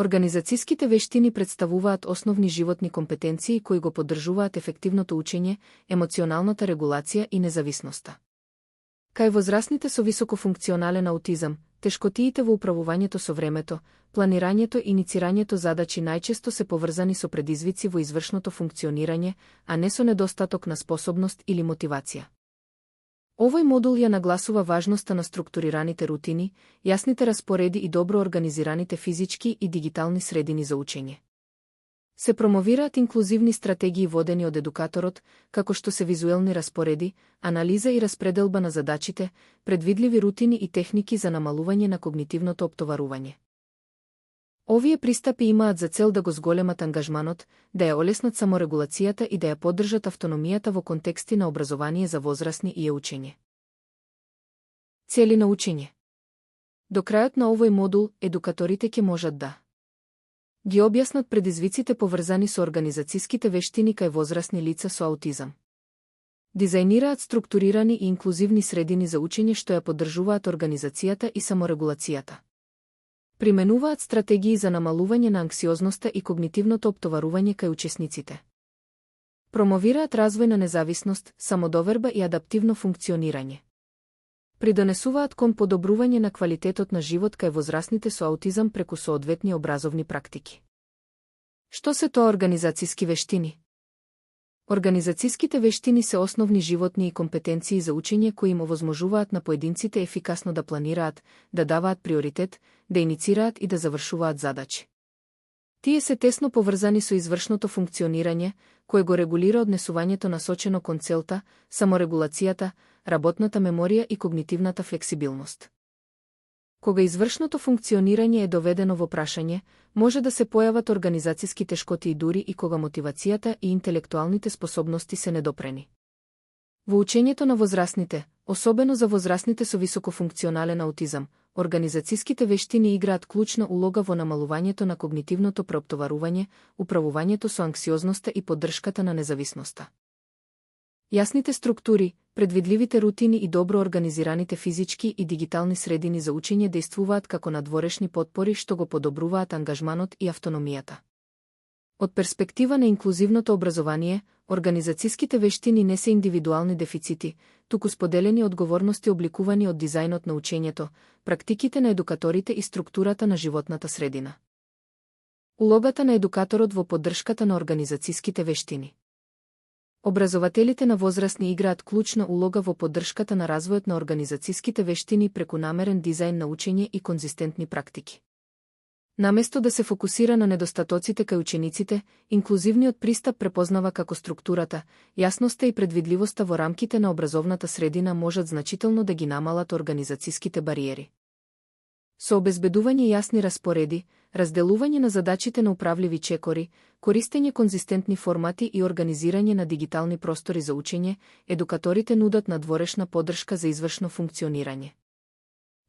Организацијските вештини представуваат основни животни компетенции кои го поддржуваат ефективното учење, емоционалната регулација и независноста. Кај возрастните со високофункционален аутизам, тешкотиите во управувањето со времето, планирањето и иницирањето задачи најчесто се поврзани со предизвици во извршното функционирање, а не со недостаток на способност или мотивација. Овој модул ја нагласува важноста на структурираните рутини, јасните распореди и добро организираните физички и дигитални средини за учење. Се промовираат инклузивни стратегии водени од едукаторот, како што се визуелни распореди, анализа и распределба на задачите, предвидливи рутини и техники за намалување на когнитивното оптоварување. Овие пристапи имаат за цел да го зголемат ангажманот, да ја олеснат саморегулацијата и да ја поддржат автономијата во контексти на образование за возрастни и учење. Цели на учење. До крајот на овој модул, едукаторите ќе можат да ги објаснат предизвиците поврзани со организацијските вештини кај возрастни лица со аутизам. Дизајнираат структурирани и инклузивни средини за учење што ја поддржуваат организацијата и саморегулацијата. Применуваат стратегии за намалување на анксиозноста и когнитивното оптоварување кај учесниците. Промовираат развој на независност, самодоверба и адаптивно функционирање. Придонесуваат кон подобрување на квалитетот на живот кај возрастните со аутизам преку соодветни образовни практики. Што се тоа организацијски вештини? Организацијските вештини се основни животни и компетенции за учење кои им овозможуваат на поединците ефикасно да планираат, да даваат приоритет, да иницираат и да завршуваат задачи. Тие се тесно поврзани со извршното функционирање, кое го регулира однесувањето насочено кон целта, саморегулацијата, работната меморија и когнитивната флексибилност. Кога извршното функционирање е доведено во прашање, може да се појават организацијски тешкоти дури и кога мотивацијата и интелектуалните способности се недопрени. Во учењето на возрастните, особено за возрастните со високофункционален аутизам, организацијските вештини играат клучна улога во намалувањето на когнитивното преоптоварување, управувањето со анксиозноста и поддршката на независноста. Јасните структури, предвидливите рутини и добро организираните физички и дигитални средини за учење дејствуваат како надворешни потпори што го подобруваат ангажманот и автономијата. Од перспектива на инклузивното образование, организацијските вештини не се индивидуални дефицити, туку споделени одговорности обликувани од дизајнот на учењето, практиките на едукаторите и структурата на животната средина. Улогата на едукаторот во поддршката на организацијските вештини. Образователите на возрастни играат клучна улога во поддршката на развојот на организацијските вештини преку намерен дизајн на учење и конзистентни практики. Наместо да се фокусира на недостатоците кај учениците, инклузивниот пристап препознава како структурата, јасноста и предвидливоста во рамките на образовната средина можат значително да ги намалат организацијските бариери. Со обезбедување јасни распореди, разделување на задачите на управливи чекори, користење конзистентни формати и организирање на дигитални простори за учење, едукаторите нудат надворешна поддршка за извршно функционирање.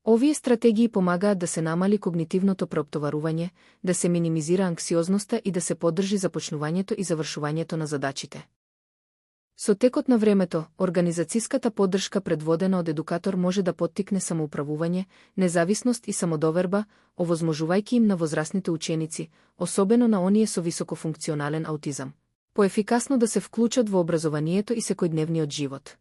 Овие стратегии помагаат да се намали когнитивното преоптоварување, да се минимизира анксиозноста и да се поддржи започнувањето и завршувањето на задачите. Со текот на времето, организацијската поддршка предводена од едукатор може да поттикне самоуправување, независност и самодоверба, овозможувајќи им на возрастните ученици, особено на оние со високофункционален аутизам, поефикасно да се вклучат во образованието и секојдневниот живот.